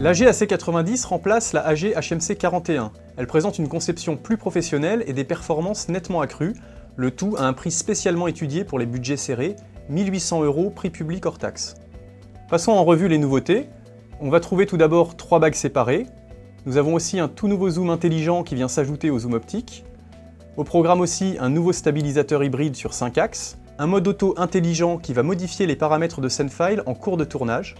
L'AG AC90 remplace la AG HMC41. Elle présente une conception plus professionnelle et des performances nettement accrues, le tout à un prix spécialement étudié pour les budgets serrés, 1800 € prix public hors taxe. Passons en revue les nouveautés. On va trouver tout d'abord 3 bagues séparées. Nous avons aussi un tout nouveau zoom intelligent qui vient s'ajouter au zoom optique. Au programme aussi un nouveau stabilisateur hybride sur 5 axes, un mode auto intelligent qui va modifier les paramètres de SendFile en cours de tournage.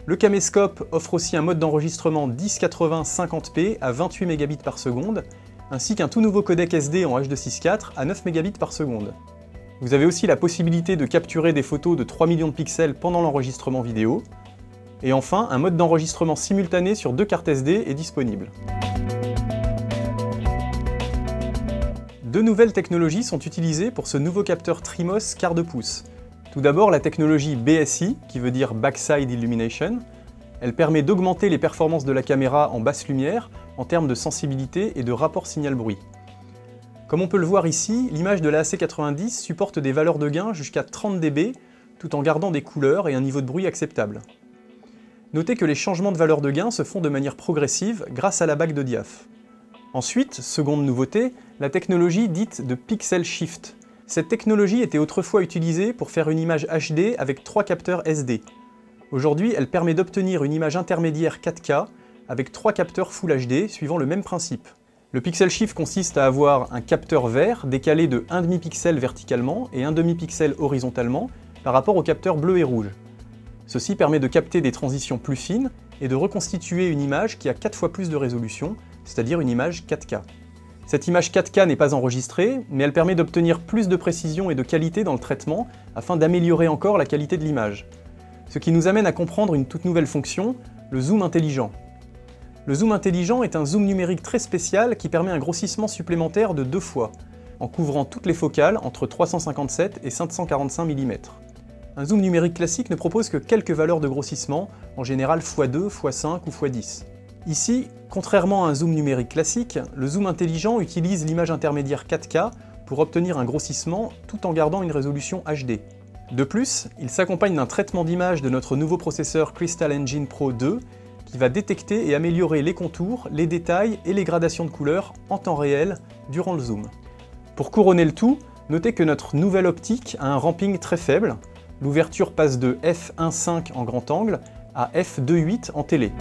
Le caméscope offre aussi un mode d'enregistrement 1080-50p à 28 Mbps par seconde, ainsi qu'un tout nouveau codec SD en H.264 à 9 Mbps par seconde. Vous avez aussi la possibilité de capturer des photos de 3 millions de pixels pendant l'enregistrement vidéo. Et enfin, un mode d'enregistrement simultané sur 2 cartes SD est disponible. Deux nouvelles technologies sont utilisées pour ce nouveau capteur Trimos quart de pouce. Tout d'abord, la technologie BSI, qui veut dire Backside Illumination. Elle permet d'augmenter les performances de la caméra en basse lumière en termes de sensibilité et de rapport signal-bruit. Comme on peut le voir ici, l'image de la AC90 supporte des valeurs de gain jusqu'à 30 dB, tout en gardant des couleurs et un niveau de bruit acceptable. Notez que les changements de valeur de gain se font de manière progressive grâce à la bague de diaph. Ensuite, seconde nouveauté, la technologie dite de Pixel Shift. Cette technologie était autrefois utilisée pour faire une image HD avec 3 capteurs SD. Aujourd'hui, elle permet d'obtenir une image intermédiaire 4K avec 3 capteurs Full HD suivant le même principe. Le Pixel Shift consiste à avoir un capteur vert décalé de 1,5 pixel verticalement et 1,5 pixel horizontalement par rapport au capteur bleu et rouge. Ceci permet de capter des transitions plus fines et de reconstituer une image qui a 4 fois plus de résolution, c'est-à-dire une image 4K. Cette image 4K n'est pas enregistrée, mais elle permet d'obtenir plus de précision et de qualité dans le traitement afin d'améliorer encore la qualité de l'image. Ce qui nous amène à comprendre une toute nouvelle fonction, le zoom intelligent. Le zoom intelligent est un zoom numérique très spécial qui permet un grossissement supplémentaire de 2 fois, en couvrant toutes les focales entre 357 et 545 mm. Un zoom numérique classique ne propose que quelques valeurs de grossissement, en général x2, x5 ou x10. Ici, contrairement à un zoom numérique classique, le zoom intelligent utilise l'image intermédiaire 4K pour obtenir un grossissement tout en gardant une résolution HD. De plus, il s'accompagne d'un traitement d'image de notre nouveau processeur Crystal Engine Pro 2 qui va détecter et améliorer les contours, les détails et les gradations de couleurs en temps réel durant le zoom. Pour couronner le tout, notez que notre nouvelle optique a un ramping très faible. L'ouverture passe de f1.5 en grand angle à f2.8 en télé.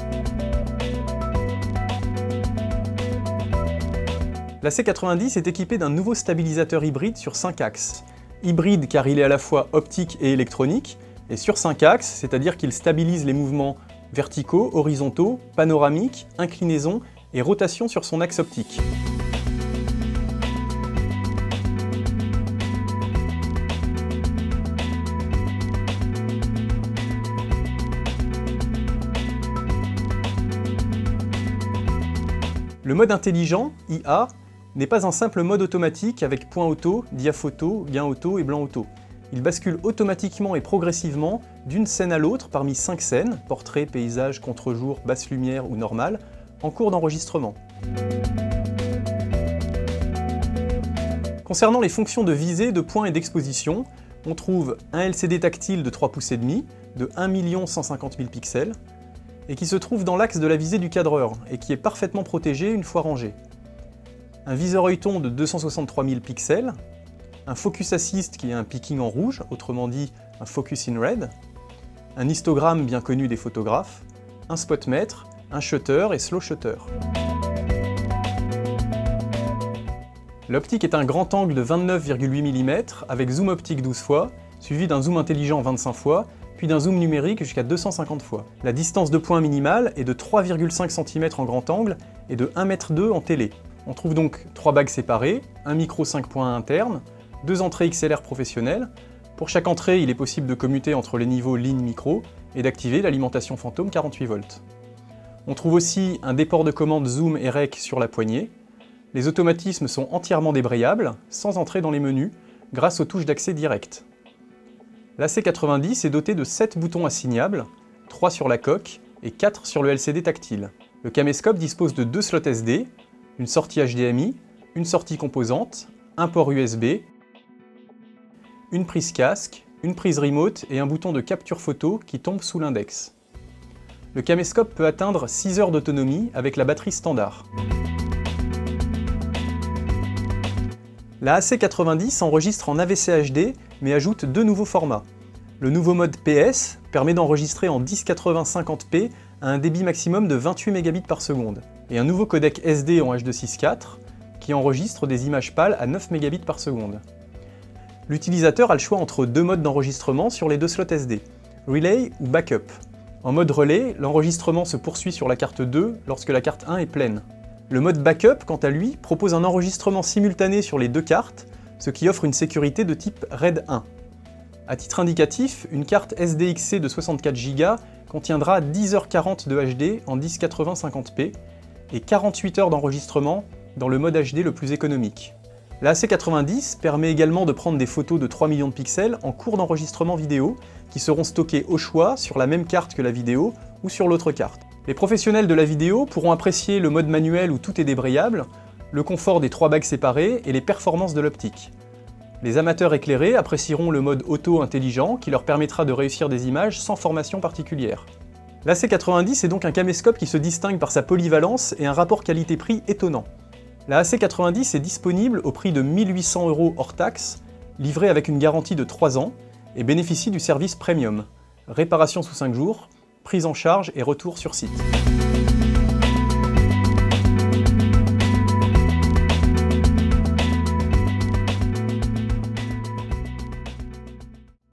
La C90 est équipée d'un nouveau stabilisateur hybride sur 5 axes. Hybride car il est à la fois optique et électronique, et sur 5 axes, c'est-à-dire qu'il stabilise les mouvements verticaux, horizontaux, panoramiques, inclinaison et rotation sur son axe optique. Le mode intelligent, IA, n'est pas un simple mode automatique avec point auto, diaph auto, gain auto et blanc auto. Il bascule automatiquement et progressivement d'une scène à l'autre parmi 5 scènes, portrait, paysage, contre-jour, basse lumière ou normale, en cours d'enregistrement. Concernant les fonctions de visée, de point et d'exposition, on trouve un LCD tactile de 3,5 pouces de 1 150 000 pixels, et qui se trouve dans l'axe de la visée du cadreur, et qui est parfaitement protégé une fois rangé. Un viseur œilleton de 263 000 pixels, un focus assist qui est un picking en rouge, autrement dit un focus in red, un histogramme bien connu des photographes, un spotmètre, un shutter et slow shutter. L'optique est un grand angle de 29,8 mm avec zoom optique 12 fois, suivi d'un zoom intelligent 25 fois, puis d'un zoom numérique jusqu'à 250 fois. La distance de point minimale est de 3,5 cm en grand angle et de 1,2 m en télé. On trouve donc 3 bagues séparées, un micro 5.1 interne, 2 entrées XLR professionnelles. Pour chaque entrée, il est possible de commuter entre les niveaux ligne micro et d'activer l'alimentation fantôme 48 volts. On trouve aussi un déport de commande zoom et rec sur la poignée. Les automatismes sont entièrement débrayables, sans entrer dans les menus, grâce aux touches d'accès direct. L'AC90 est doté de 7 boutons assignables, 3 sur la coque et 4 sur le LCD tactile. Le caméscope dispose de 2 slots SD, une sortie HDMI, une sortie composante, un port USB, une prise casque, une prise remote et un bouton de capture photo qui tombe sous l'index. Le caméscope peut atteindre 6 heures d'autonomie avec la batterie standard. La AC90 enregistre en AVC HD mais ajoute 2 nouveaux formats. Le nouveau mode PS permet d'enregistrer en 1080-50p à un débit maximum de 28 Mbps par seconde, et un nouveau codec SD en H.264 qui enregistre des images PAL à 9 Mbps par seconde. L'utilisateur a le choix entre 2 modes d'enregistrement sur les 2 slots SD, Relay ou Backup. En mode relais, l'enregistrement se poursuit sur la carte 2 lorsque la carte 1 est pleine. Le mode Backup, quant à lui, propose un enregistrement simultané sur les 2 cartes, ce qui offre une sécurité de type RAID 1. À titre indicatif, une carte SDXC de 64 Go contiendra 10h40 de HD en 1080-50p et 48 heures d'enregistrement dans le mode HD le plus économique. La AC90 permet également de prendre des photos de 3 millions de pixels en cours d'enregistrement vidéo qui seront stockées au choix sur la même carte que la vidéo ou sur l'autre carte. Les professionnels de la vidéo pourront apprécier le mode manuel où tout est débrayable, le confort des 3 bagues séparées et les performances de l'optique. Les amateurs éclairés apprécieront le mode auto intelligent qui leur permettra de réussir des images sans formation particulière. L'AC90 est donc un caméscope qui se distingue par sa polyvalence et un rapport qualité-prix étonnant. La AC90 est disponible au prix de 1 800 € hors taxe, livré avec une garantie de 3 ans et bénéficie du service Premium. Réparation sous 5 jours, prise en charge et retour sur site.